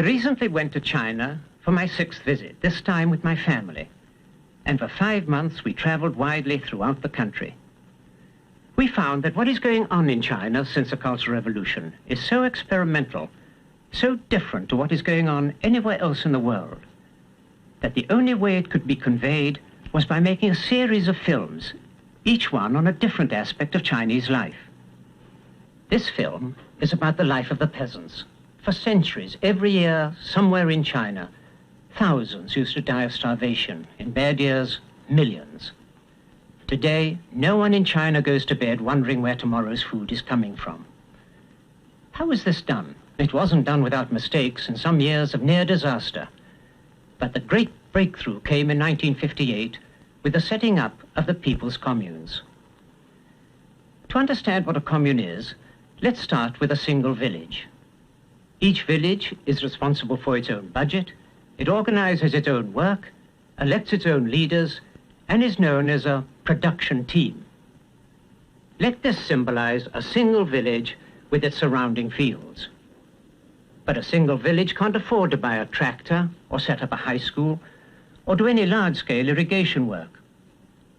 recently went to China for my 6th visit, this time with my family. And for 5 months, we traveled widely throughout the country. We found that what is going on in China since the Cultural Revolution is so experimental, so different to what is going on anywhere else in the world, that the only way it could be conveyed was by making a series of films, each one on a different aspect of Chinese life. This film is about the life of the peasants. For centuries, every year, somewhere in China, thousands used to die of starvation. In bad years, millions. Today, no one in China goes to bed wondering where tomorrow's food is coming from. How was this done? It wasn't done without mistakes and some years of near disaster. But the great breakthrough came in 1958 with the setting up of the People's Communes. To understand what a commune is, let's start with a single village. Each village is responsible for its own budget, it organizes its own work, elects its own leaders, and is known as a production team. Let this symbolize a single village with its surrounding fields. But a single village can't afford to buy a tractor or set up a high school or do any large-scale irrigation work.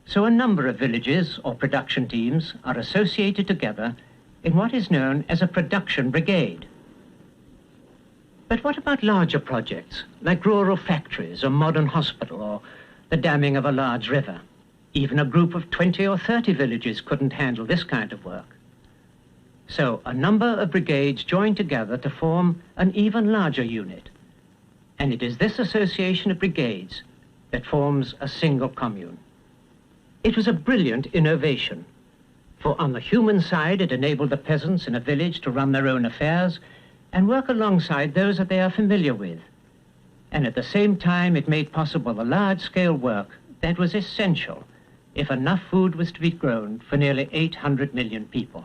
So a number of villages or production teams are associated together in what is known as a production brigade. But what about larger projects, like rural factories, a modern hospital, or the damming of a large river? Even a group of 20 or 30 villages couldn't handle this kind of work. So a number of brigades joined together to form an even larger unit. And it is this association of brigades that forms a single commune. It was a brilliant innovation, for on the human side, it enabled the peasants in a village to run their own affairs and work alongside those that they are familiar with. And at the same time, it made possible the large-scale work that was essential if enough food was to be grown for nearly 800 million people.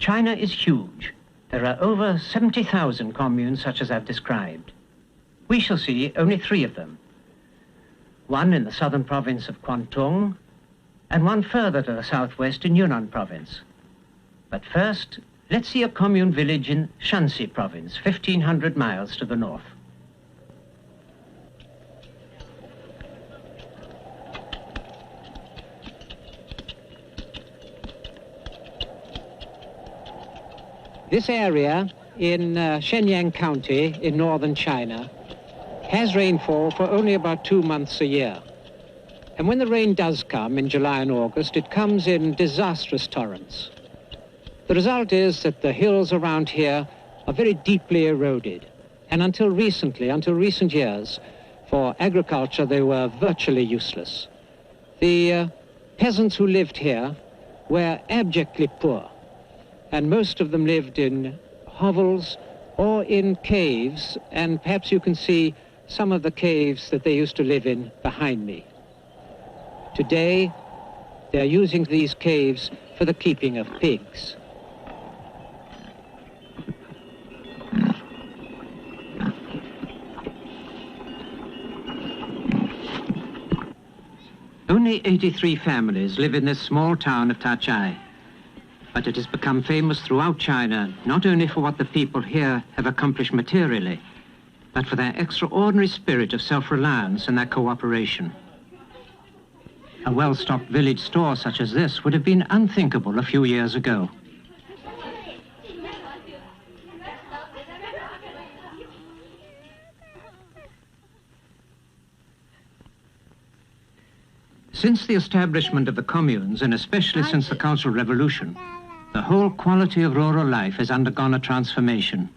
China is huge. There are over 70,000 communes such as I've described. We shall see only 3 of them. One in the southern province of Guangdong, and one further to the southwest in Yunnan province. But first, let's see a commune village in Shanxi province, 1,500 miles to the north. This area in Shenyang County in northern China has rainfall for only about 2 months a year. And when the rain does come in July and August, it comes in disastrous torrents. The result is that the hills around here are very deeply eroded. And until recent years, for agriculture, they were virtually useless. The peasants who lived here were abjectly poor. And most of them lived in hovels or in caves, and perhaps you can see some of the caves that they used to live in behind me. Today, they're using these caves for the keeping of pigs. Only 83 families live in this small town of Tachai. But it has become famous throughout China, not only for what the people here have accomplished materially, but for their extraordinary spirit of self-reliance and their cooperation. A well-stocked village store such as this would have been unthinkable a few years ago. Since the establishment of the communes, and especially since the Cultural Revolution, the whole quality of rural life has undergone a transformation.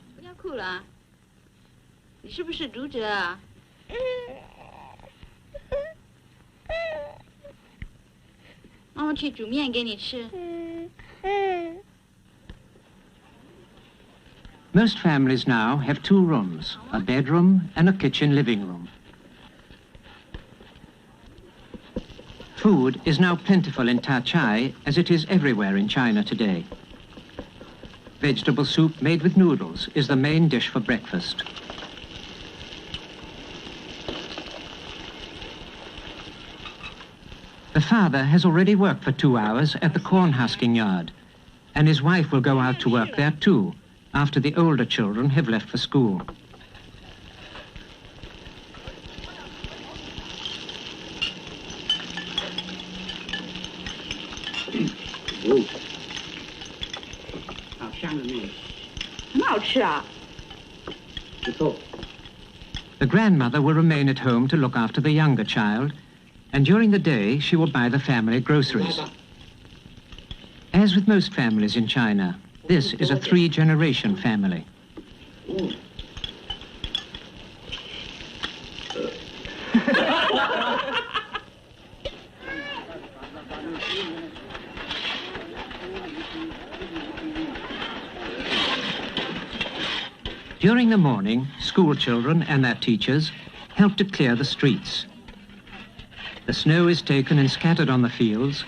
Most families now have 2 rooms, a bedroom and a kitchen living room. Food is now plentiful in Tachai, as it is everywhere in China today. Vegetable soup made with noodles is the main dish for breakfast. The father has already worked for 2 hours at the corn husking yard, and his wife will go out to work there too, after the older children have left for school. 哦，好香的面，很好吃啊。不错。 The grandmother will remain at home to look after the younger child, and during the day she will buy the family groceries. As with most families in China, this is a three-generation family. During the morning, school children and their teachers help to clear the streets. The snow is taken and scattered on the fields,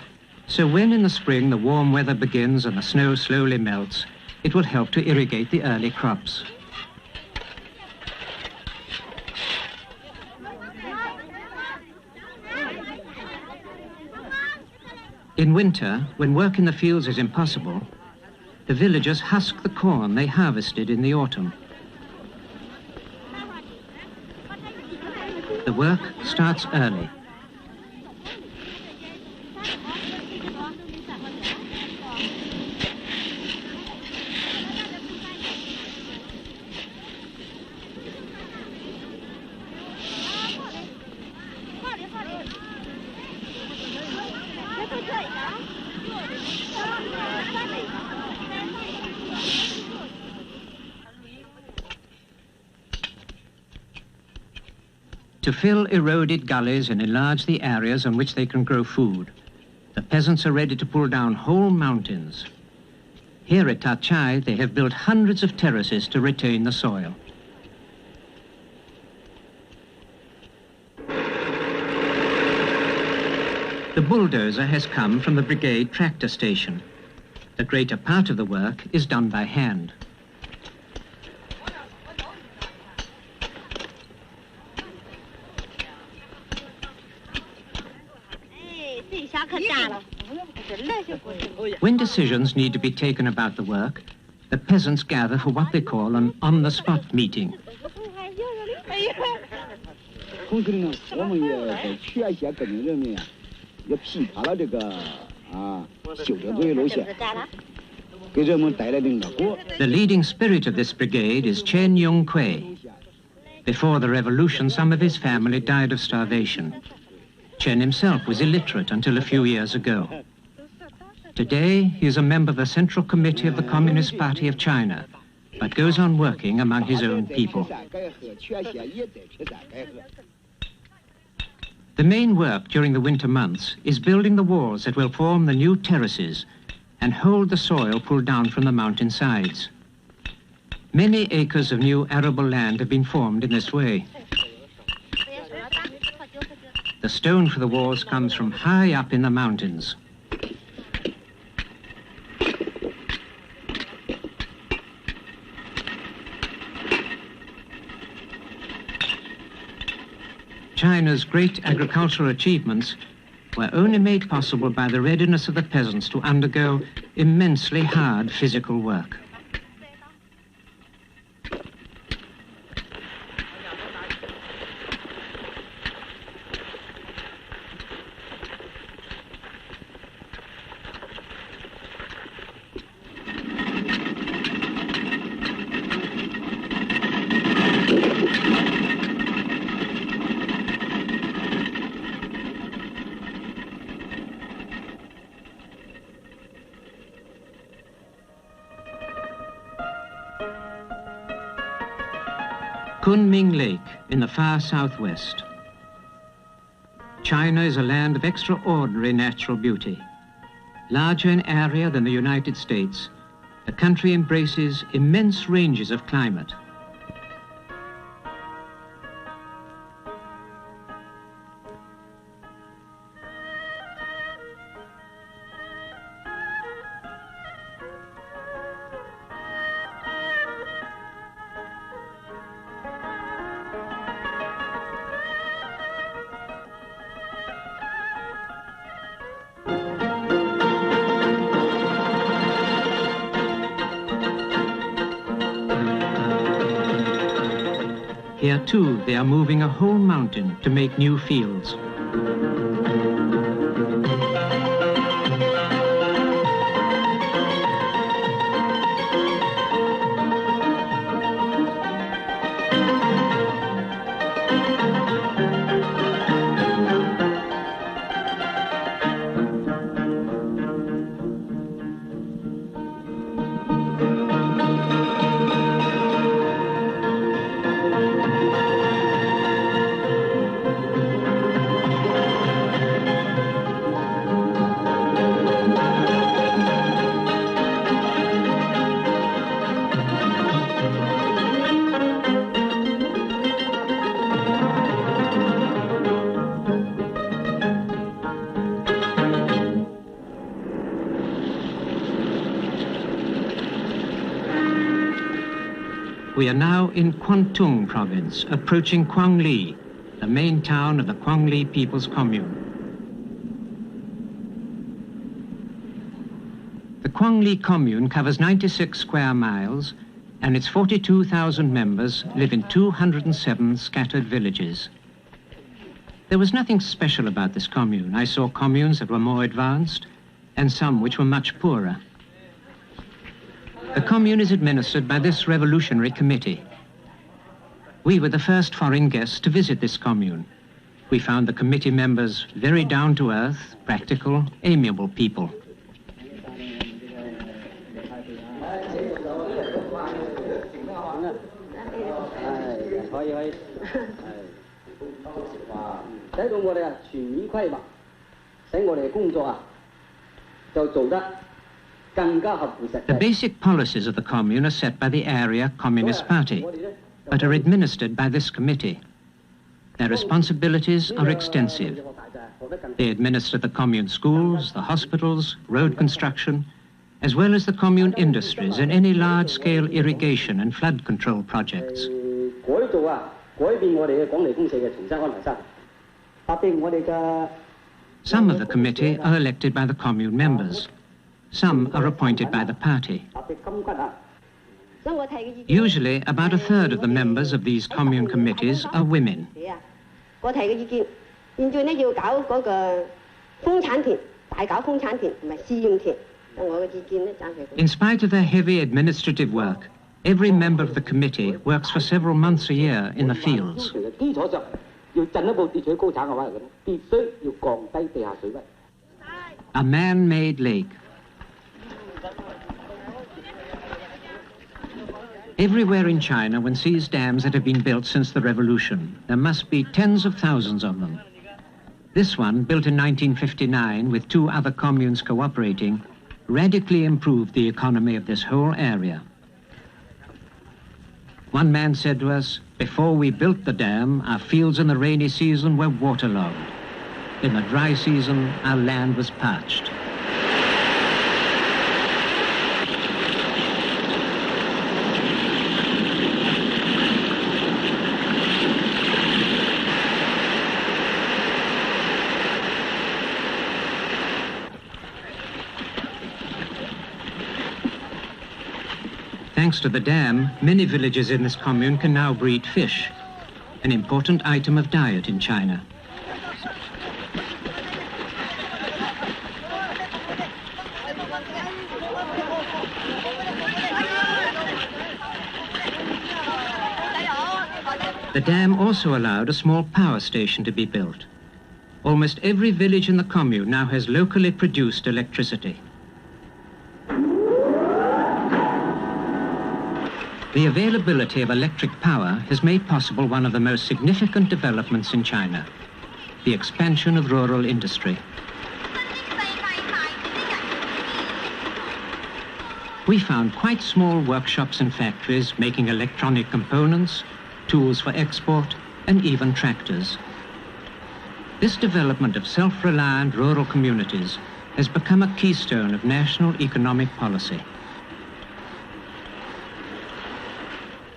so when in the spring the warm weather begins and the snow slowly melts, it will help to irrigate the early crops. In winter, when work in the fields is impossible, the villagers husk the corn they harvested in the autumn. The work starts early. To fill eroded gullies and enlarge the areas on which they can grow food, the peasants are ready to pull down whole mountains. Here at Tachai, they have built hundreds of terraces to retain the soil. The bulldozer has come from the brigade tractor station. The greater part of the work is done by hand. When decisions need to be taken about the work, the peasants gather for what they call an on-the-spot meeting. The leading spirit of this brigade is Chen Yongkui. Before the revolution, some of his family died of starvation. Chen himself was illiterate until a few years ago. Today, he is a member of the Central Committee of the Communist Party of China, but goes on working among his own people. The main work during the winter months is building the walls that will form the new terraces and hold the soil pulled down from the mountain sides. Many acres of new arable land have been formed in this way. The stone for the walls comes from high up in the mountains. China's great agricultural achievements were only made possible by the readiness of the peasants to undergo immensely hard physical work. Kunming Lake in the far southwest. China is a land of extraordinary natural beauty. Larger in area than the United States, the country embraces immense ranges of climate. Here too, they are moving a whole mountain to make new fields. We are now in Kwantung province, approaching Quangli, the main town of the Quangli People's Commune. The Quangli Commune covers 96 square miles, and its 42,000 members live in 207 scattered villages. There was nothing special about this commune. I saw communes that were more advanced, and some which were much poorer. The commune is administered by this revolutionary committee. We were the first foreign guests to visit this commune. We found the committee members very down-to-earth, practical, amiable people. The basic policies of the commune are set by the area Communist Party, but are administered by this committee. Their responsibilities are extensive. They administer the commune schools, the hospitals, road construction, as well as the commune industries and any large-scale irrigation and flood control projects. Some of the committee are elected by the commune members. Some are appointed by the party. Usually, about a third of the members of these commune committees are women. In spite of their heavy administrative work, every member of the committee works for several months a year in the fields. A man-made lake. Everywhere in China, one sees dams that have been built since the revolution. There must be tens of thousands of them. This one, built in 1959 with 2 other communes cooperating, radically improved the economy of this whole area. One man said to us, "Before we built the dam, our fields in the rainy season were waterlogged. In the dry season, our land was parched." Thanks to the dam, many villages in this commune can now breed fish, an important item of diet in China. The dam also allowed a small power station to be built. Almost every village in the commune now has locally produced electricity. The availability of electric power has made possible one of the most significant developments in China, the expansion of rural industry. We found quite small workshops and factories making electronic components, tools for export, and even tractors. This development of self-reliant rural communities has become a keystone of national economic policy.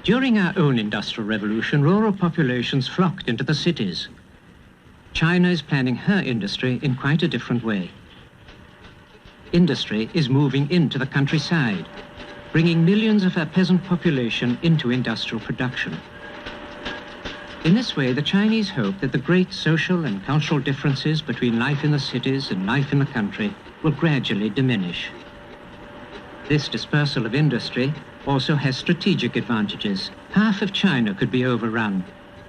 During our own industrial revolution, rural populations flocked into the cities. China is planning her industry in quite a different way. Industry is moving into the countryside, bringing millions of her peasant population into industrial production. In this way, the Chinese hope that the great social and cultural differences between life in the cities and life in the country will gradually diminish. This dispersal of industry also has strategic advantages. Half of China could be overrun,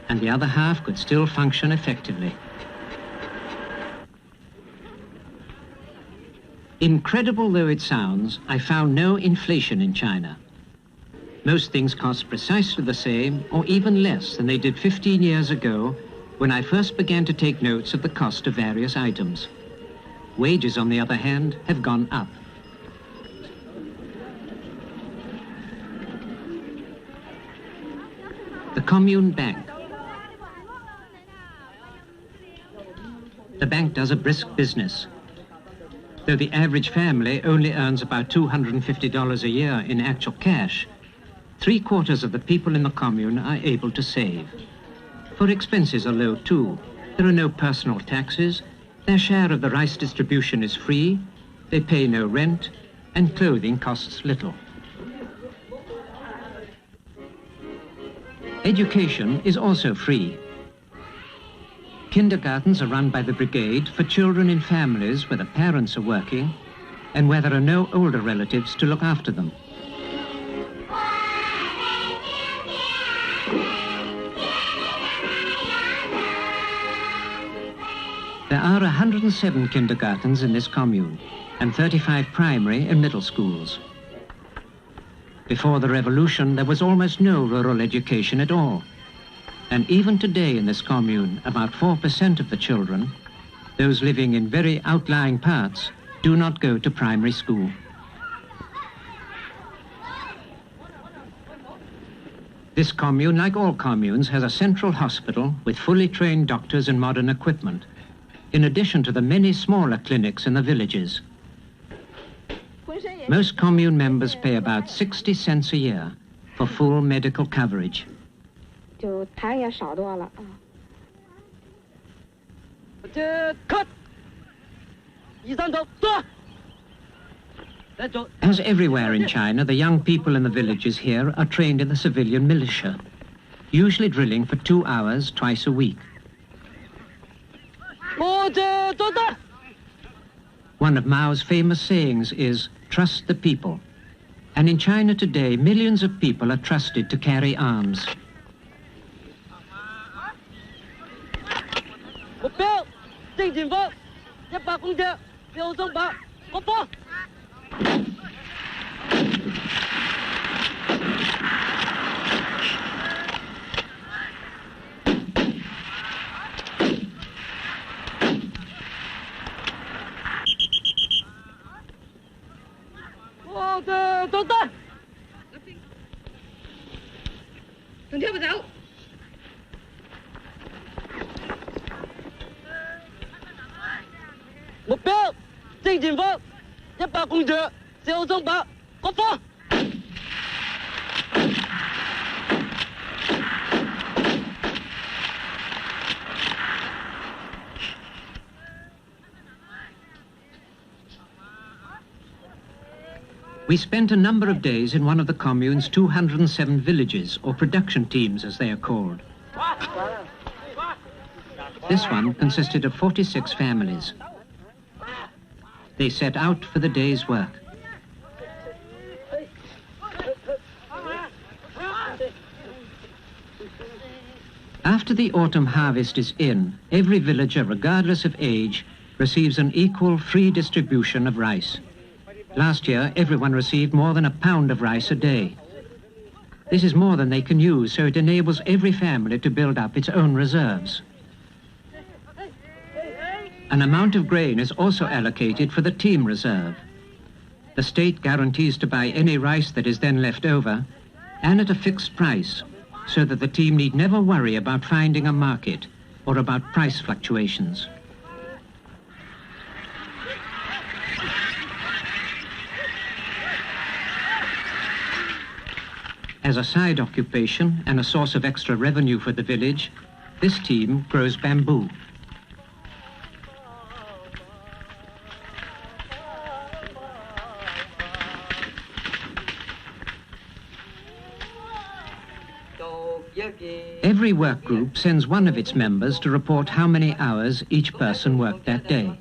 and the other half could still function effectively. Incredible though it sounds, I found no inflation in China. Most things cost precisely the same, or even less than they did 15 years ago, when I first began to take notes of the cost of various items. Wages, on the other hand, have gone up. The Commune Bank. The bank does a brisk business. Though the average family only earns about $250 a year in actual cash, 3/4 of the people in the commune are able to save. For expenses are low too. There are no personal taxes, their share of the rice distribution is free, they pay no rent, and clothing costs little. Education is also free. Kindergartens are run by the brigade for children in families where the parents are working and where there are no older relatives to look after them. There are 107 kindergartens in this commune and 35 primary and middle schools. Before the revolution, there was almost no rural education at all. And even today in this commune, about 4% of the children, those living in very outlying parts, do not go to primary school. This commune, like all communes, has a central hospital with fully trained doctors and modern equipment, in addition to the many smaller clinics in the villages. Most commune members pay about 60 cents a year for full medical coverage. As everywhere in China, the young people in the villages here are trained in the civilian militia, usually drilling for 2 hours twice a week. One of Mao's famous sayings is, "Trust the people." And in China today, millions of people are trusted to carry arms. We spent a number of days in one of the commune's 207 villages, or production teams as they are called. This one consisted of 46 families. They set out for the day's work. After the autumn harvest is in, every villager, regardless of age, receives an equal free distribution of rice. Last year, everyone received more than a pound of rice a day. This is more than they can use, so it enables every family to build up its own reserves. An amount of grain is also allocated for the team reserve. The state guarantees to buy any rice that is then left over, and at a fixed price, so that the team need never worry about finding a market or about price fluctuations. As a side occupation and a source of extra revenue for the village, this team grows bamboo. Every work group sends one of its members to report how many hours each person worked that day.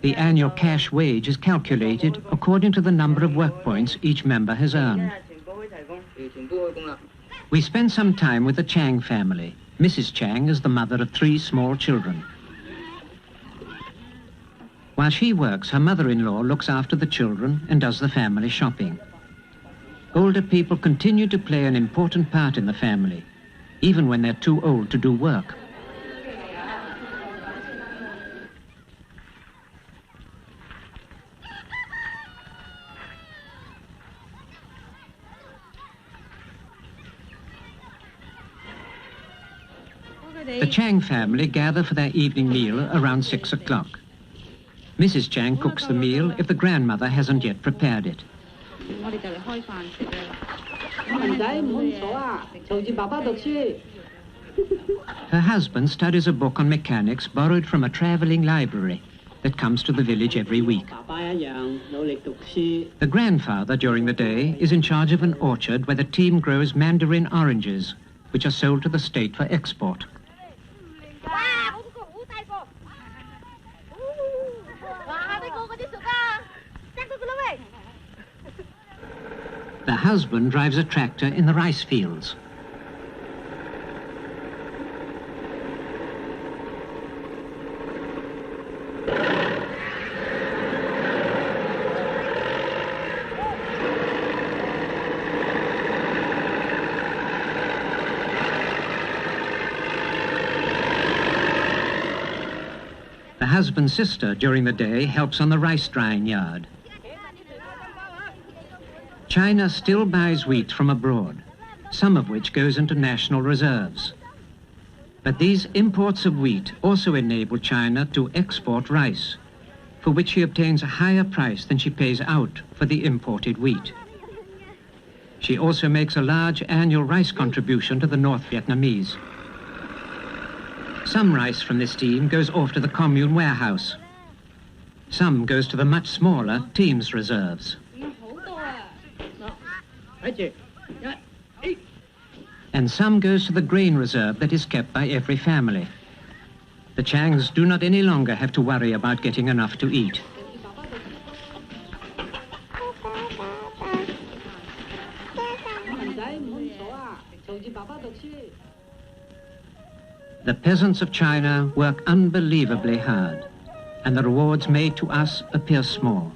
The annual cash wage is calculated according to the number of work points each member has earned. We spend some time with the Chang family. Mrs. Chang is the mother of 3 small children. While she works, her mother-in-law looks after the children and does the family shopping. Older people continue to play an important part in the family, even when they're too old to do work. The Chang family gather for their evening meal around 6 o'clock. Mrs. Chang cooks the meal if the grandmother hasn't yet prepared it. Her husband studies a book on mechanics borrowed from a traveling library that comes to the village every week. The grandfather, during the day, is in charge of an orchard where the team grows mandarin oranges, which are sold to the state for export. The husband drives a tractor in the rice fields. The husband's sister, during the day, helps on the rice drying yard. China still buys wheat from abroad, some of which goes into national reserves. But these imports of wheat also enable China to export rice, for which she obtains a higher price than she pays out for the imported wheat. She also makes a large annual rice contribution to the North Vietnamese. Some rice from this team goes off to the commune warehouse. Some goes to the much smaller team's reserves. And some goes to the grain reserve that is kept by every family. The Changs do not any longer have to worry about getting enough to eat. The peasants of China work unbelievably hard, and the rewards made to us appear small.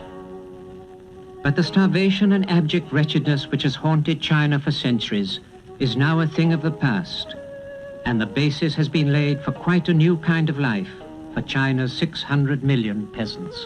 But the starvation and abject wretchedness which has haunted China for centuries is now a thing of the past, and the basis has been laid for quite a new kind of life for China's 600 million peasants.